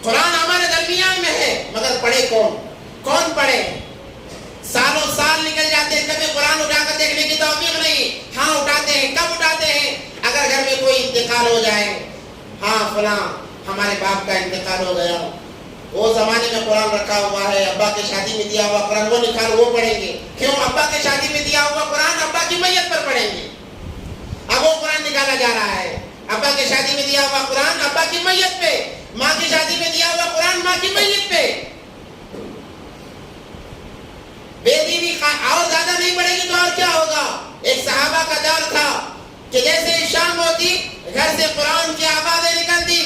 S2: قرآن ہمارے درمیان میں ہے، مگر پڑھے کون پڑھے؟ سالوں سال نکل جاتے ہیں، کبھی قرآن اٹھا کر دیکھنے کی توفیق نہیں۔ ہاں اٹھاتے ہیں، کب اٹھاتے ہیں؟ اگر گھر میں کوئی انتقال ہو جائے، ہاں فلاں ہمارے باپ کا انتقال ہو گیا، وہ زمانے میں قرآن رکھا ہوا ہے، ابا کی شادی میں دیا ہوا قرآن وہ نکال، وہ پڑھیں گے۔ کیوں؟ ابا کی شادی میں دیا ہوا قرآن ابا کی میت پر پڑھیں گے، اب وہ قرآن نکالا جا رہا ہے۔ ابا کی شادی میں دیا ہوا قرآن ابا کی میت پہ، ماں کی شادی میں دیا ہوا قرآن ماں کی میت پہ۔ بے دینی اور زیادہ نہیں پڑے گی تو اور کیا ہوگا؟ ایک صحابہ کا دور تھا کہ جیسے شام ہوتی گھر سے قرآن کی آوازیں نکلتی،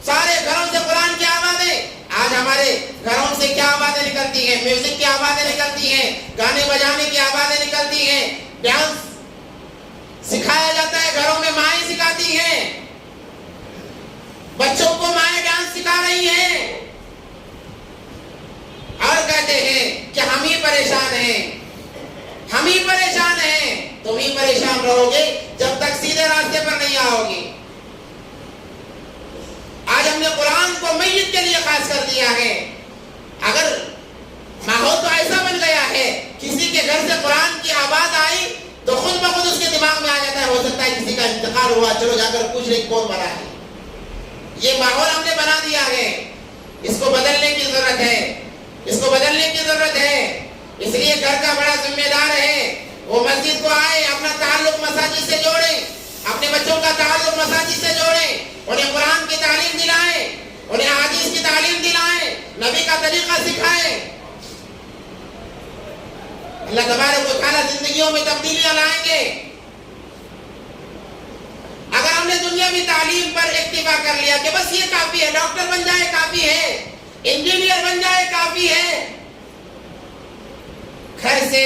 S2: سارے گھروں سے قرآن کی آوازیں۔ آج ہمارے گھروں سے کیا آوازیں نکلتی ہیں؟ میوزک کی آوازیں نکلتی ہیں، گانے بجانے کی آوازیں نکلتی ہیں، ڈانس سکھایا جاتا ہے، گھروں میں مائیں سکھاتی ہیں، بچوں کو مائیں ڈانس سکھا رہی ہیں، اور کہتے ہیں کہ ہم ہی پریشان ہیں، ہم ہی پریشان ہیں۔ تم ہی پریشان رہو گے جب تک سیدھے راستے پر نہیں آؤ گے۔ آج ہم نے قرآن کو میت کے لیے خاص کر دیا ہے۔ اگر ماحول تو ایسا بن گیا ہے، کسی کے گھر سے قرآن کی آواز آئی تو خود بخود اس کے دماغ میں آ جاتا ہے، ہو سکتا ہے کسی کا انتقال ہوا، چلو جا کر پوچھ لیں کون بنا ہے۔ یہ ماحول ہم نے بنا دیا ہے، اس کو بدلنے کی ضرورت ہے، اس کو بدلنے کی ضرورت ہے۔ اس لیے گھر کا بڑا ذمہ دار ہے، وہ مسجد کو آئے، اپنا تعلق مساجد سے جوڑیں، اپنے بچوں کا تعلق مساجد سے جوڑیں، انہیں قرآن کی تعلیم دلائیں، انہیں حدیث کی تعلیم دلائیں، نبی کا طریقہ سکھائیں۔ اللہ تبارک و تعالیٰ زندگیوں میں تبدیلیاں لائیں گے۔ اگر ہم نے دنیاوی تعلیم پر اکتفا کر لیا کہ بس یہ کافی ہے، ڈاکٹر بن جائے کافی ہے، انجینئر بن جائے کافی ہے، گھر سے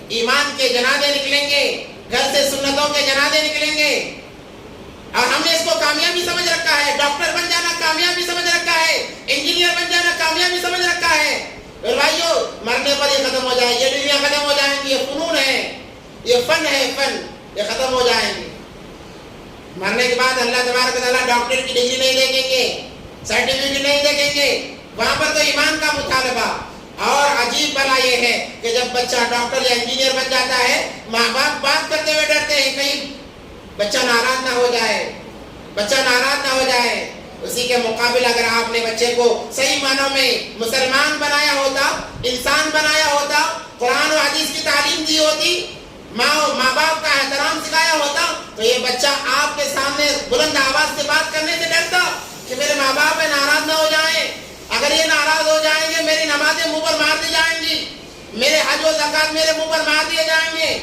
S2: ایمان کے جنازے نکلیں گے، گھر سے سنتوں کے جنازے نکلیں گے، اور ہم نے اس کو کامیابی سمجھ رکھا ہے، ڈاکٹر بن جانا کامیابی سمجھ رکھا ہے، انجینئر بن جانا کامیابی سمجھ رکھا ہے۔ اور بھائیو، مرنے پر یہ ختم ہو جائے، یہ دنیا ختم ہو جائیں گی، یہ فنون ہے، یہ فن ہے، فن یہ ختم ہو جائیں گے۔ مرنے کے بعد اللہ تبارک و تعالیٰ ڈاکٹر کی ڈگری نہیں دیکھیں گے، سرٹیفکیٹ نہیں دیکھیں گے، وہاں پر تو ایمان کا مطالبہ، اور عجیب بلا یہ ہے کہ جب بچہ ڈاکٹر یا انجینئر بن جاتا ہے ماں باپ بات کرتے ہوئے ڈرتے ہیں کہیں بچہ ناراض نہ ہو جائے، بچہ ناراض نہ ہو جائے۔ اسی کے مقابل اگر آپ نے بچے کو صحیح معنوں میں مسلمان بنایا ہوتا، انسان بنایا ہوتا، قرآن و حدیث کی تعلیم دی ہوتی، ماں باپ کا احترام سکھایا ہوتا، تو یہ بچہ آپ کے سامنے بلند آواز سے بات کرنے سے ڈرتا کہ میرے ماں باپ ناراض نہ ہو جائیں، اگر یہ ناراض ہو جائیں گے میری نمازیں منہ پر مار دی جائیں گی، میرے حج و زکات میرے منہ پر مار دیے جائیں گے۔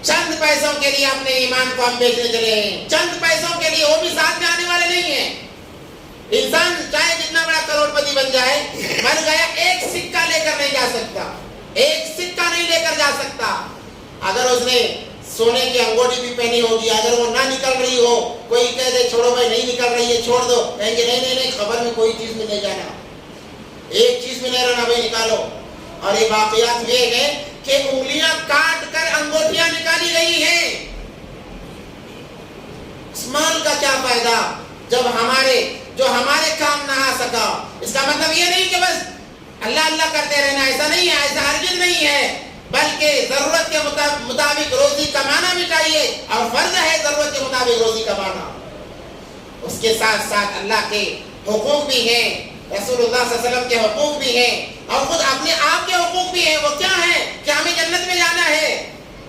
S2: چند پیسوں کے لیے اپنے ایمان کو ہم بیچنے چلے ہیں، چند پیسوں کے لیے، وہ بھی ساتھ میں آنے والے نہیں ہیں۔ انسان چاہے جتنا بڑا کروڑ پتی بن جائے، مر گیا ایک سکہ لے کر نہیں جا سکتا، ایک سکہ نہیں لے کر جا سکتا۔ اگر اس نے سونے کی انگوٹھی بھی پہنی ہوگی، اگر وہ نہ نکل رہی ہو، کوئی کہہ دے چھوڑو بھائی نہیں نکل رہی ہے چھوڑ دو، کہیں گے نہیں خبر میں کوئی چیز میں نہیں جانا، ایک چیز میں نہیں رہنا بھائی نکالو۔ اور یہ واقعات یہ ہے کہ انگلیاں کاٹ کر انگوٹھیاں نکالی گئی ہیں۔ اس مال کا کیا فائدہ جب ہمارے کام نہ آ سکا؟ اس کا مطلب یہ نہیں کہ بس اللہ اللہ کرتے رہنا، ایسا نہیں ہے، ایسا ہرگز نہیں ہے، بلکہ ضرورت کے مطابق روزی کمانا بھی چاہیے، اور فرض ہے ضرورت کے مطابق روزی کمانا۔ اس کے ساتھ ساتھ اللہ کے حقوق بھی ہیں، رسول اللہ صلی اللہ علیہ وسلم کے حقوق بھی ہیں، اور خود اپنے آپ کے حقوق بھی ہیں۔ وہ کیا ہے کہ ہمیں جنت میں جانا ہے،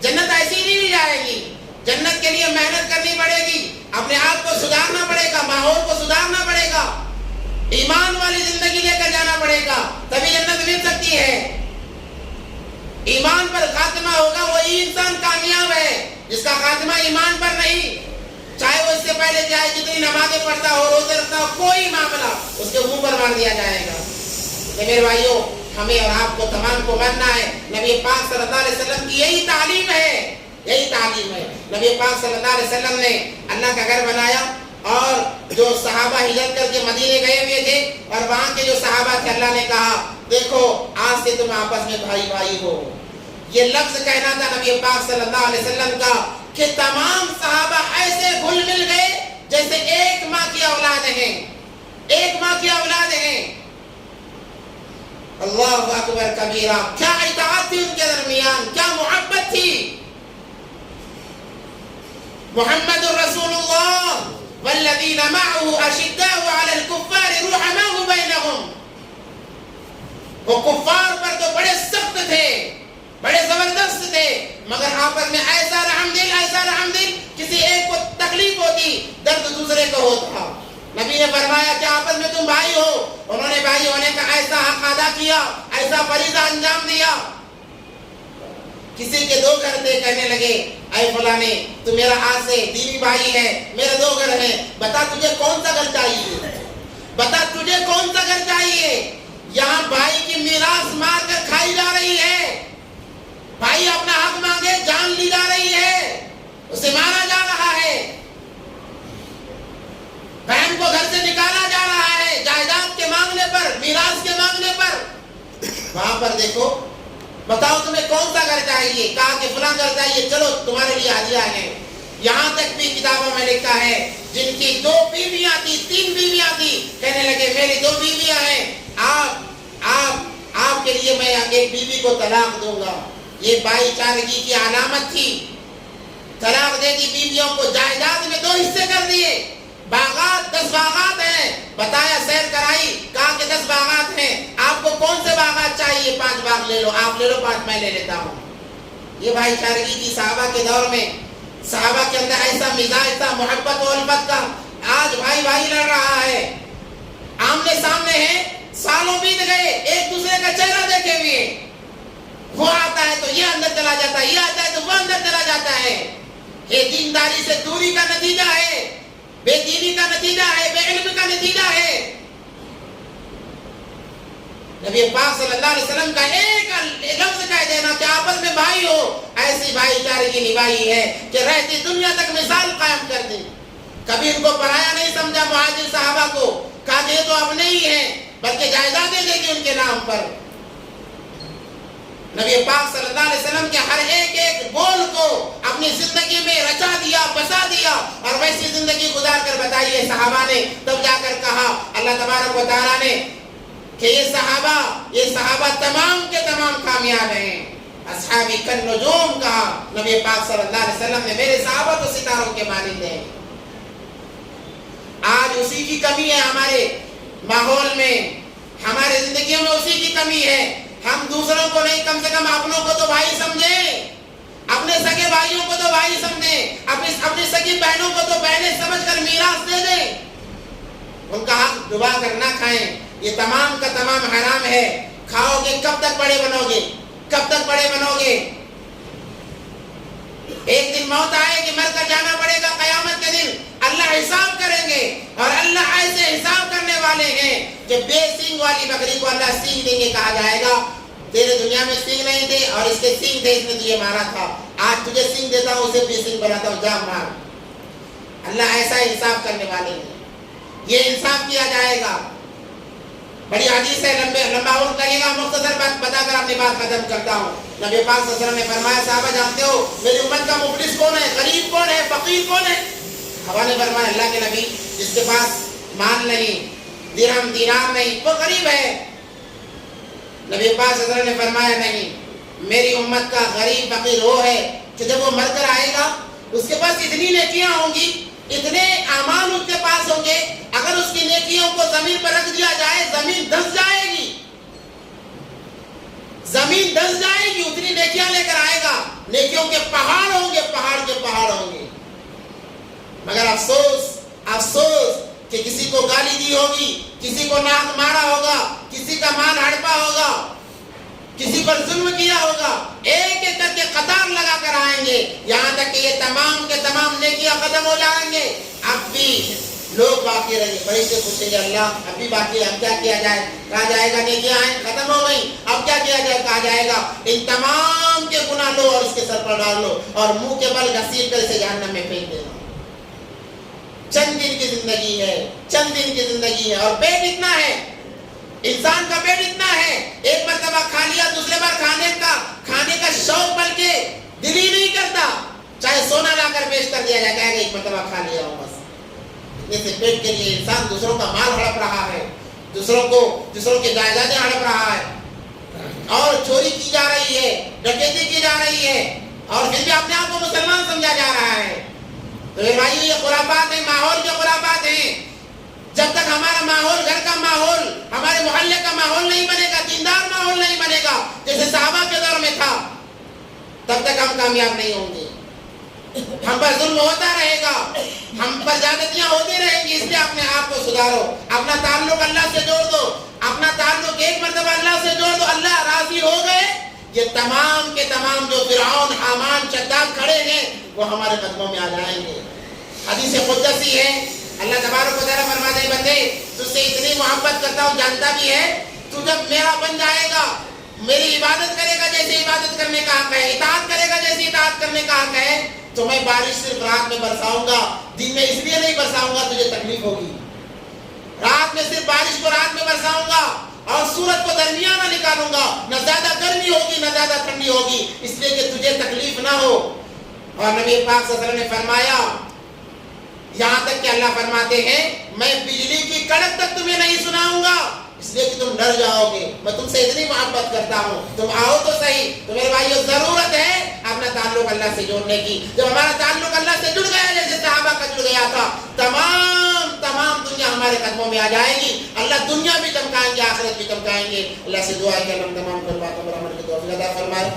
S2: جنت ایسی نہیں جائے گی، جنت کے لیے محنت کرنی پڑے گی، اپنے آپ کو سدھارنا پڑے گا، ماحول کو سدھارنا پڑے گا، ایمان والی زندگی لے کر جانا پڑے گا، تبھی جنت مل سکتی ہے۔ ایمان پر خاتمہ ہوگا وہی انسان کامیاب ہے، جس کا خاتمہ ایمان پر نہیں، چاہے وہ اس سے پہلے چاہے جتنی نمازیں پڑھتا ہو، روزے رکھتا ہو، کوئی معاملہ اس کے منہ پر مار دیا جائے گا۔ تو میرے بھائیوں، ہمیں اور آپ کو تمام کو ماننا ہے، نبی پاک صلی اللہ علیہ وسلم کی یہی تعلیم ہے، یہی تعلیم ہے۔ نبی پاک صلی اللہ علیہ وسلم نے اللہ کا گھر بنایا، اور جو صحابہ ہجرت کر کے مدینے گئے ہوئے تھے، اور وہاں کے جو صحابہ تھے، اللہ نے کہا دیکھو آج سے تم آپس میں بھائی بھائی ہو۔ یہ لفظ کہنا تھا نبی پاک صلی اللہ علیہ وسلم کا کہ تمام صحابہ ایسے گھل مل گئے جیسے ایک ماں کی اولاد ہیں، ایک ماں کی اولاد ہیں۔ اللہ اکبر کبیرہ، کیا اطاعت تھی ان کے درمیان، کیا محبت تھی۔ محمد رسول اللہ والذین معه اشداء علی الکفار رحماء بینہم۔ وہ کفار پر تو بڑے سخت تھے، بڑے زبردست تھے، مگر آپس میں ایسا رحم دل، کسی ایک کو تکلیف ہوتی درد دوسرے کو ہوتا۔ نبی نے فرمایا کہ آپس میں تم بھائی ہو، انہوں نے بھائی ہونے کا ایسا حق ادا کیا، ایسا فریضہ انجام دیا۔ کسی کے دو گھر تھے، کہنے لگے اے فلانے تو میرا آج سے دینی بھائی ہے، میرے دو گھر ہیں، بتا تجھے کون سا گھر چاہیے، بتا تجھے کون سا گھر چاہیے۔ یہاں بھائی کی میراث مار کر کھائی جا رہی ہے، بھائی اپنا حق مانگے جان لی جا رہی ہے، اسے مارا جا رہا ہے، بہن کو گھر سے نکالا جا رہا ہے جائیداد کے مانگنے پر، میراث کے مانگنے پر۔ وہاں پر دیکھو، بتاؤ تمہیں کون سا گھر چاہیے، کہا کہ فلاں گھر چاہیے، چلو تمہارے لیے ہدیہ ہے۔ یہاں تک بھی کتابوں میں لکھا ہے جن کی 2 بیویاں تھی، 3 بیویاں تھی، کہنے لگے میری 2 بیویاں ہیں، آپ کے لیے میں ایک بیوی کو طلاق دوں گا۔ یہ بھائی چارگی کی علامت تھی، طلاق دے دی بیویوں کو، جائیداد میں 2 حصے کر دیے، باغات 10 باغات ہیں، بتایا سیر کرائی، کہا کہ 10 باغات ہیں، آپ کو کون سے باغات چاہیے، 5 باغ لے لو، آپ لے لو 5 میں لے لیتا ہوں۔ یہ بھائی چارگی تھی صحابہ کے دور میں، صحابہ کے اندر ایسا مزاج تھا محبت و الفت کا۔ آج بھائی بھائی لڑ رہا ہے، آمنے سامنے ہیں، سالوں بیت گئے، ایک دوسرے کا چہرہ دیکھے ہوئے، وہ آتا ہے تو یہ اندر چلا جاتا ہے، یہ آتا ہے تو وہ اندر چلا جاتا ہے۔ یہ دینداری سے دوری کا نتیجہ ہے، بے دینی کا نتیجہ ہے، بے علم کا نتیجہ ہے۔ نبی پاک صلی اللہ علیہ وسلم کا ایک لفظ کہہ دینا کہ آپس میں بھائی ہو، ایسی بھائی چارگی نبھائی ہے کہ رہتی دنیا تک مثال قائم کر دی۔ کبھی ان کو پرایا نہیں سمجھا مہاجر صحابہ کو، کہا کہ یہ تو اپنے ہی ہیں، بلکہ جائیدادیں دے دی ان کے نام پر۔ نبی پاک صلی اللہ علیہ وسلم کے ہر ایک بول کو اپنی زندگی میں رچا دیا، بسا دیا، اور ویسی زندگی گزار کر بتائیے صحابہ نے، تب جا کر کہا اللہ تبارک و تعالیٰ نے کہ یہ صحابہ تمام کے تمام کامیاب ہیں. اصحابی کن نجوم کہا نبی پاک صلی اللہ علیہ وسلم نے. میرے صحابہ تو ستاروں کے مانند ہیں. آج اسی کی کمی ہے ہمارے ماحول میں, ہمارے زندگیوں میں اسی کی کمی ہے. ہم دوسروں کو نہیں, کم سے کم اپنوں کو تو بھائی سمجھیں, اپنے سگے بھائیوں کو تو بھائی سمجھیں, اپنی سگی بہنوں کو تو بہنیں سمجھ کر میراث دے دیں. ان کا حق ڈبا کر نہ کھائیں. یہ تمام کا تمام حرام ہے. کھاؤ گے کب تک بڑے بنو گے, کب تک بڑے بنو گے؟ ایک دن موت آئے کہ مر کر جانا پڑے گا. قیامت کے دن اللہ حساب کریں گے, اور اللہ ایسے حساب کرنے والے ہیں کہ بے سینگ والی بکری کو اللہ سینگ دیں گے. کہا جائے گا تیرے دنیا میں سینگ نہیں تھے اور اس کے سینگ تھے, اس نے تجھے مارا تھا, آج تجھے سینگ دیتا ہوں, اسے بے سینگ بناتا ہوں, جا مار. اللہ ایسا انصاف کرنے والے ہیں. یہ انصاف کیا جائے گا. بڑی حدیث ہے, لمبا وقت لگے گا, مختصر بات بتا کر اپنی بات ختم کرتا ہوں. نبی پاک صلی اللہ علیہ وسلم نے فرمایا, صحابہ جانتے ہو میری امت کا مفلس کون ہے, غریب کون ہے, فقیر کون ہے؟ صحابہ نے فرمایا اللہ کے نبی جس کے پاس مال نہیں, درہم دینار نہیں, وہ غریب ہے. نبی پاک صلی اللہ علیہ وسلم نے فرمایا نہیں, میری امت کا غریب فقیر وہ ہے کہ جب وہ مر کر آئے گا اس کے پاس اتنی نیکیاں ہوں گی, اتنے اعمال اس کے پاس ہوں گے, اگر اس کی نیکیوں کو زمین پر رکھ دیا جائے زمین دھنس جائے گی, زمین دھنس جائے گی. اتنی نیکیاں لے کر آئے گا, نیکیوں کے پہاڑ ہوں گے, پہاڑ کے پہاڑ ہوں گے. مگر افسوس کہ کسی کو گالی دی ہوگی, کسی کو ناک مارا ہوگا, کسی کا مال ہڑپا ہوگا, کسی پر ظلم کیا ہوگا, ایک ایک کر کے قطار لگا کر آئیں گے, یہاں تک کہ یہ تمام کے تمام نیکیاں ختم ہو جائیں گے. اب بھی لوگ باقی رہیں گے. فرشتے پوچھیں گے اللہ اب بھی باقی ہے, اب کیا کیا جائے؟ کہا جائے گا نیکیاں ہیں ختم ہو گئی, اب کیا کیا جائے؟ کہا جائے گا ان تمام کے گناہ لو اور اس کے سر پر ڈال لو اور منہ کے بل گھسیٹ کر اسے جہنم میں پھینک دینا. چند دن کی زندگی ہے, چند دن کی زندگی ہے, اور پیٹ اتنا ہے, انسان کا پیٹ اتنا ہے, ایک مرتبہ کھا لیا, دوسرے بار کھانے کا شوق بلکہ دل ہی نہیں کرتا, چاہے سونا لا کر پیش کر دیا جائے, کہے گا ایک مرتبہ کھا لیا ہوں بس. اتنے سے پیٹ کے لیے انسان دوسروں کا مال ہڑپ رہا ہے, دوسروں کے جائیدادیں ہڑپ رہا ہے, اور چوری کی جا رہی ہے, ڈکیتی کی جا رہی ہے, اور پھر بھی اپنے آپ کو مسلمان سمجھا جا رہا ہے. تو میرے بھائیو یہ خرافات ہیں, ماحول کے خرافات ہیں. جب تک ہمارا ماحول, گھر کا ماحول, ہمارے محلے کا ماحول نہیں بنے گا, دیندار ماحول نہیں بنے گا جیسے صحابہ کے دور میں تھا, تب تک ہم کامیاب نہیں ہوں گے. ہم پر ظلم ہوتا رہے گا, ہم پر زیادتیاں ہوتی رہیں گی. اس لیے اپنے آپ کو سدھارو, اپنا تعلق اللہ سے جوڑ دو, اپنا تعلق ایک مرتبہ اللہ سے جوڑ دو. اللہ راضی ہو گئے, یہ تمام کے تمام جو فرعون, حامان, شداد کھڑے ہیں وہ ہمارے قدموں میں آ جائیں گے. حدیث قدسی ہے, اللہ تبارک و تعالیٰ فرماتے ہیں بندے تجھ سے اتنی محبت کرتا ہوں, جانتا بھی ہے تو جب میرا بن جائے گا, میری عبادت کرے گا جیسے عبادت کرنے کا حق ہے, اطاعت کرے گا جیسے اطاعت کرنے کا حق ہے, تو میں بارش صرف رات میں برساؤں گا, دن میں اس لیے نہیں برساؤں گا تجھے تکلیف ہوگی. رات میں صرف بارش کو رات میں برساؤں گا اور سورج کو درمیان نہ نکالوں گا, نہ زیادہ گرمی ہوگی نہ زیادہ ٹھنڈی ہوگی, اس لیے کہ تجھے تکلیف نہ ہو. اور نبی پاک صلی اللہ علیہ وسلم نے فرمایا, یہاں تک کہ اللہ فرماتے ہیں میں بجلی کی کڑک تک تمہیں نہیں سناؤں گا, اس لیے کہ تم ڈر جاؤ گے, میں تم سے اتنی محبت کرتا ہوں, تم آؤ تو صحیح. تو میرے بھائیو ضرورت ہے اپنا تعلق اللہ سے جوڑنے کی. جب ہمارا تعلق اللہ سے جڑ گیا جیسے صحابہ کا جڑ گیا تھا, تمام دنیا ہمارے قدموں میں آ جائے گی. اللہ دنیا بھی چمکائیں گے, آخرت بھی چمکائیں گے. اللہ سے دعا ہے کہ اللہ تمام کو باتوں پر عمل کی توفیق عطا فرمائے.